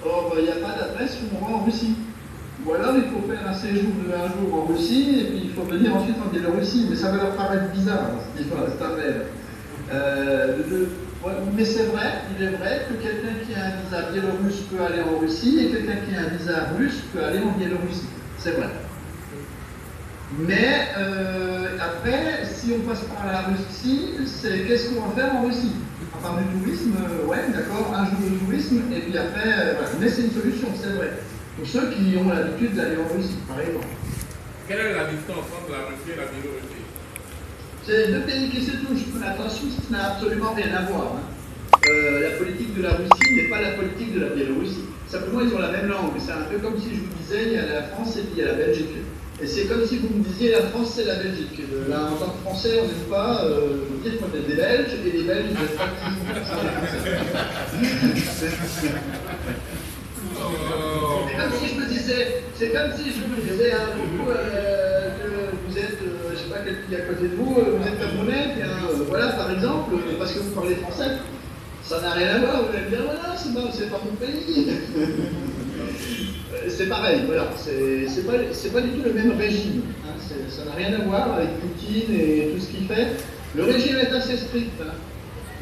Oh, bah, il n'y a pas d'adresse où on va en Russie. Ou alors il faut faire un séjour de 1 jour en Russie et puis il faut venir ensuite en Biélorussie. Mais ça va leur paraître bizarre, cette histoire, cette affaire. Ouais, mais c'est vrai, il est vrai que quelqu'un qui a un visa biélorusse peut aller en Russie et quelqu'un qui a un visa russe peut aller en Biélorussie. C'est vrai. Mais après, si on passe par la Russie, c'est qu'est-ce qu'on va faire en Russie? À part du tourisme, ouais, d'accord, 1 jour de tourisme, et puis après, voilà. Mais c'est une solution, c'est vrai. Pour ceux qui ont l'habitude d'aller en Russie, par exemple. Quelle est la différence entre la Russie et la Biélorussie? C'est 2 pays qui se touchent, mais attention, ça n'a absolument rien à voir. Hein. La politique de la Russie n'est pas la politique de la Biélorussie. Simplement, ils ont la même langue. C'est un peu comme si je vous disais, il y a la France et puis il y a la Belgique. Et c'est comme si vous me disiez, la France, c'est la Belgique. Là, en tant que Français, on n'aime pas dire qu'on est des Belges, et les Belges, ils n'aiment pas c'est comme si je me disais, hein, vous, que vous êtes, je sais pas quel pays à côté de vous, vous êtes Camerounais, voilà, par exemple, parce que vous parlez français. Ça n'a rien à voir, vous allez me dire, voilà, c'est pas mon pays. C'est pareil, voilà, c'est pas du tout le même régime. Hein, ça n'a rien à voir avec Poutine et tout ce qu'il fait. Le régime est assez strict, hein,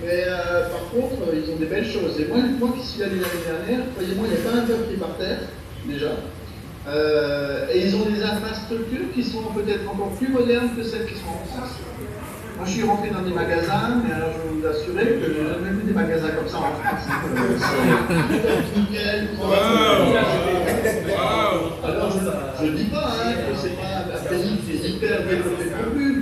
mais par contre, ils ont des belles choses. Et moi qui suis allé l'année dernière, croyez-moi, il n'y a pas un peuple qui est par terre, déjà. Et ils ont des infrastructures qui sont peut-être encore plus modernes que celles qui sont en France. Moi, je suis rentré dans des magasins, mais alors je peux vous assurer que j'ai jamais vu des magasins comme ça en France. Alors, je ne dis pas hein, que c'est pas un pays qui est hyper développé non plus.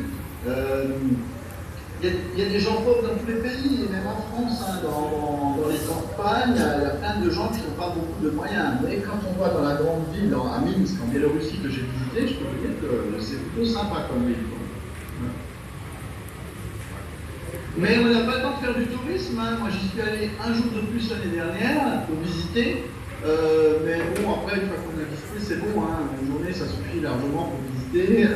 Il y a des gens pauvres dans tous les pays, et même en France, hein, dans les campagnes, il y a plein de gens qui n'ont pas beaucoup de moyens. Mais quand on va dans la grande ville, à Minsk, en Biélorussie, que j'ai visité, je peux vous dire que c'est plutôt sympa comme ville. Mais on n'a pas le temps de faire du tourisme. Hein. Moi, j'y suis allé 1 jour de plus l'année dernière pour visiter. Mais bon, après, une fois qu'on a visité, c'est bon. Hein. Une journée, ça suffit largement pour visiter.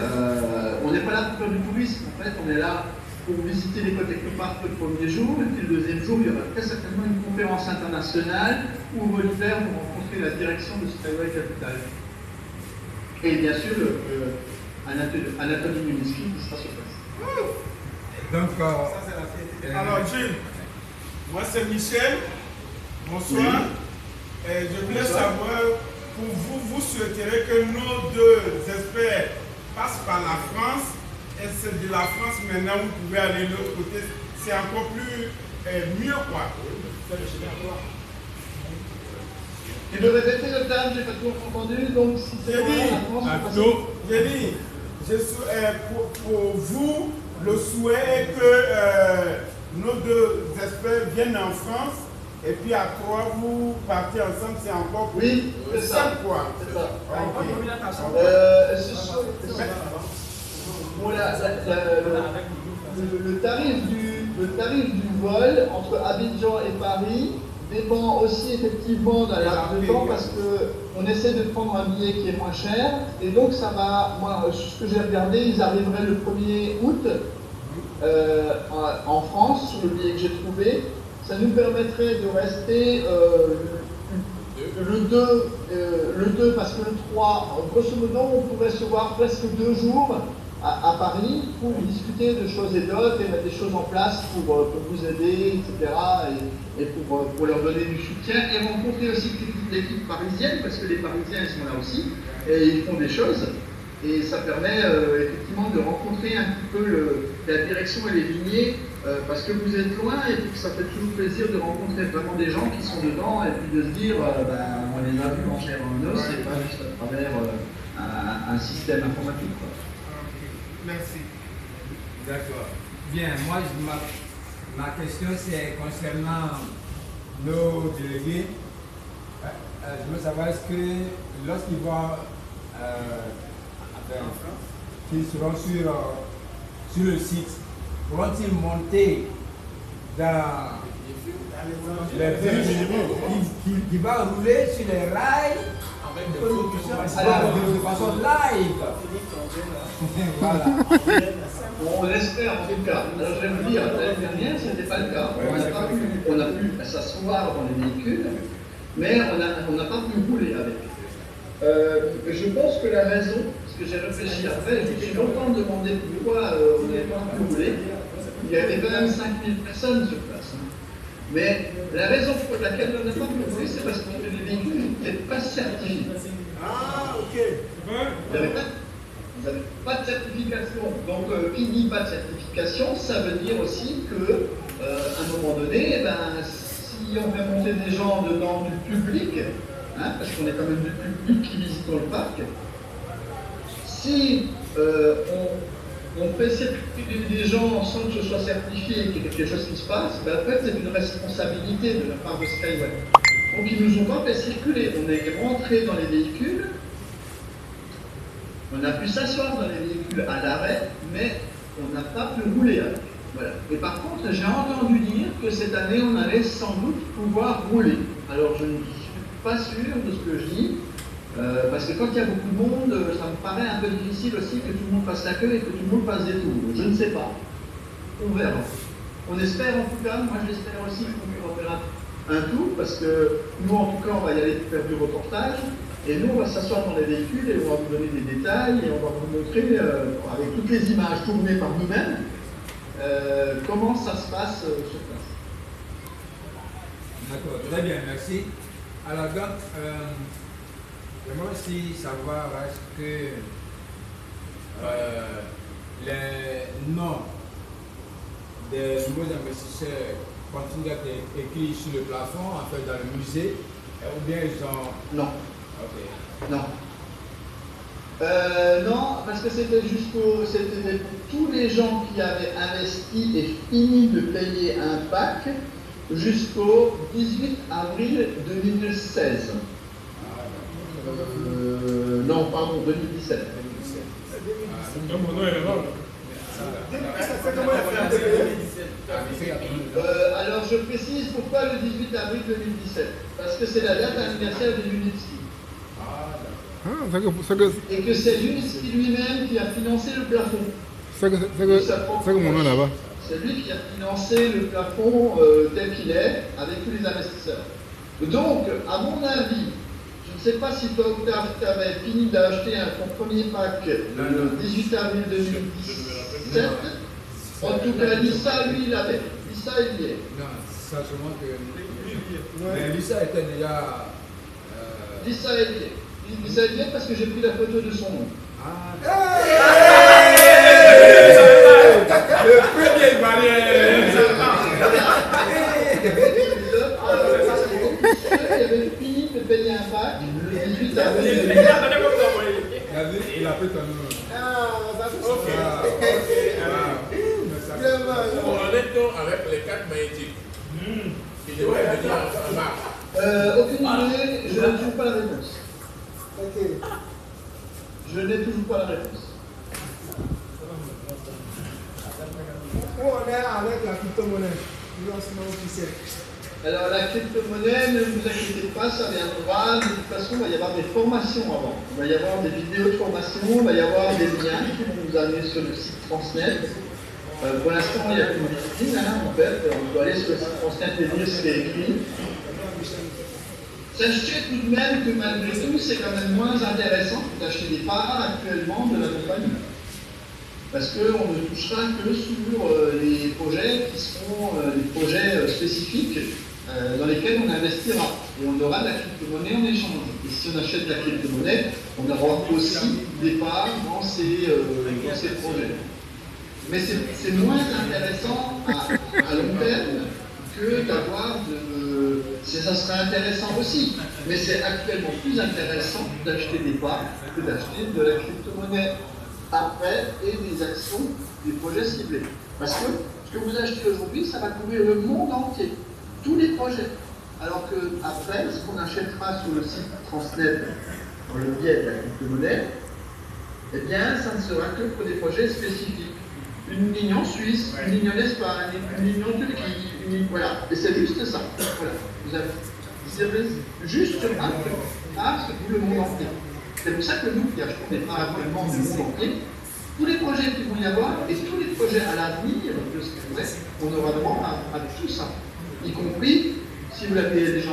On n'est pas là pour faire du tourisme. En fait, on est là pour visiter l'école technopark le premier jour. Et puis le deuxième jour, il y aura très certainement une conférence internationale où on va le faire pour rencontrer la direction de Skyway Capital. Et bien sûr, Anatoly Munisky qui sera sur place. Donc, alors Gilles, moi c'est Michel, bonsoir. Oui. Je voulais savoir, pour vous, vous souhaiteriez que nos 2 experts passent par la France, et c'est de la France maintenant vous pouvez aller de l'autre côté, c'est encore plus mieux quoi. Tu peux répéter le terme, j'ai pas tout entendu, donc si c'est la France, j'ai dit, pour vous, le souhait est que nos 2 experts viennent en France et puis à 3 vous partez ensemble, c'est encore plus simple quoi. C'est ça. Voilà, le tarif du vol entre Abidjan et Paris dépend aussi effectivement d'un laps de temps parce qu'on essaie de prendre un billet qui est moins cher et donc ça va, moi ce que j'ai regardé, ils arriveraient le 1er août en France sur le billet que j'ai trouvé. Ça nous permettrait de rester le 2 parce que le 3, grosso modo on pourrait se voir presque 2 jours à Paris pour discuter de choses et d'autres et mettre des choses en place pour vous aider, etc. et pour leur donner du soutien et rencontrer aussi l'équipe parisienne parce que les Parisiens ils sont là aussi et ils font des choses et ça permet effectivement de rencontrer un petit peu la direction et les lignées parce que vous êtes loin et puis que ça fait toujours plaisir de rencontrer vraiment des gens qui sont dedans et puis de se dire on les a vus en chair et en os et pas juste à travers un système informatique quoi. Merci. D'accord. Bien, moi, ma question, c'est concernant nos délégués. Je veux savoir, est-ce que lorsqu'ils vont qu'ils seront sur le site, pourront-ils monter dans les bus qui va rouler sur les rails de façon live? Voilà. On l'espère en tout cas. Alors je vais vous dire, l'année dernière, ce n'était pas le cas. On a pu s'asseoir dans les véhicules mais on n'a pas pu rouler avec. Je pense que la raison, parce que j'ai réfléchi après, je me suis longtemps demandé pourquoi on n'avait pas pu rouler. Il y avait quand même 5000 personnes sur place. Mais la raison pour laquelle on n'a pas pu rouler, c'est parce que les véhicules n'étaient pas certifiés. Ah, ok. Vous n'avez pas de certification. Donc, qui dit pas de certification, ça veut dire aussi que, à un moment donné, eh ben, si on fait monter des gens dedans du public, hein, parce qu'on est quand même du public qui visite le parc, si on fait circuler des gens sans que ce soit certifié et qu'il y ait quelque chose qui se passe, ben, en fait, c'est une responsabilité de la part de Skyway. Donc, ils ne nous ont pas fait circuler. On est rentré dans les véhicules. On a pu s'asseoir dans les véhicules à l'arrêt, mais on n'a pas pu rouler avec. Voilà. Et par contre, j'ai entendu dire que cette année, on allait sans doute pouvoir rouler. Alors, je ne suis pas sûr de ce que je dis, parce que quand il y a beaucoup de monde, ça me paraît un peu difficile aussi que tout le monde fasse la queue et que tout le monde fasse des tours. Je ne sais pas. On verra. On espère en tout cas, moi j'espère aussi qu'on pourra faire un tour, parce que nous, en tout cas, on va y aller faire du reportage. Et nous, on va s'asseoir dans les véhicules et on va vous donner des détails et on va vous montrer, avec toutes les images tournées par nous-mêmes, comment ça se passe sur place. D'accord, très bien, merci. Alors donc, j'aimerais aussi savoir est-ce que les noms des nouveaux investisseurs continuent d'être écrits sur le plafond, en fait dans le musée, ou bien ils ont... Non. Ok. Non. Non, parce que c'était pour tous les gens qui avaient investi et fini de payer un bac jusqu'au 18 avril 2016. Non, pardon, 2017. Alors je précise pourquoi le 18 avril 2017. Parce que c'est la date anniversaire de l'UNITSI. Et que c'est l'UNITSI lui-même qui a financé le plafond. C'est lui qui a financé le plafond tel qu'il est, avec tous les investisseurs. Donc, à mon avis, je ne sais pas si toi, Octave, tu avais fini d'acheter ton premier pack le 18 avril 2017. En tout cas, Lisa, lui, il l'avait. Lisa, il y est. Non, sachant que... Mais Lisa était déjà... Lisa, il y est. Lisa, il y est parce que j'ai pris la photo de son nom. Le premier barrière. Il avait fini de payer un bac le 18 avril. Il a pris ton nom. On est avec les 4 magnétiques qui devraient venir en mars. Aucune idée, je n'ai toujours pas la réponse. Je n'ai toujours pas la réponse. Où on est avec la crypto-monnaie? Lancement officiel. Alors la crypto-monnaie, ne vous inquiétez pas, ça viendra. De toute façon, il va y avoir des formations avant. Il va y avoir des vidéos de formation, il va y avoir des liens qui vont nous amener sur le site Transnet. Pour l'instant, il n'y a qu'une vitrine, en fait. On doit aller sur le site Transnet et lire ce qui est écrit. Sachez tout de même que malgré tout, c'est quand même moins intéressant d'acheter des parts actuellement de la compagnie. Parce qu'on ne touchera que sur les projets qui seront des projets spécifiques dans lesquels on investira. Et on aura de la crypto-monnaie en échange. Et si on achète de la crypto-monnaie, on aura aussi des parts dans ces projets. Mais c'est moins intéressant à long terme que d'avoir de... Ça serait intéressant aussi, mais c'est actuellement plus intéressant d'acheter des parts que d'acheter de la crypto-monnaie après et des actions des projets ciblés. Parce que ce que vous achetez aujourd'hui, ça va couvrir le monde entier, tous les projets. Alors que après, ce qu'on achètera sur le site Transnet, dans le biais de la crypto-monnaie, eh bien, ça ne sera que pour des projets spécifiques. Une ligne en Suisse, une ligne en Espagne, une ligne en Turquie, une ligne... Voilà. Et c'est juste ça. Voilà. Vous avez juste le monde entier. C'est pour ça que nous, qui achetons des parts actuellement du monde entier, tous les projets qui vont y avoir et tous les projets à l'avenir de ce qu'on aura droit à tout ça. Y compris, si vous l'avez déjà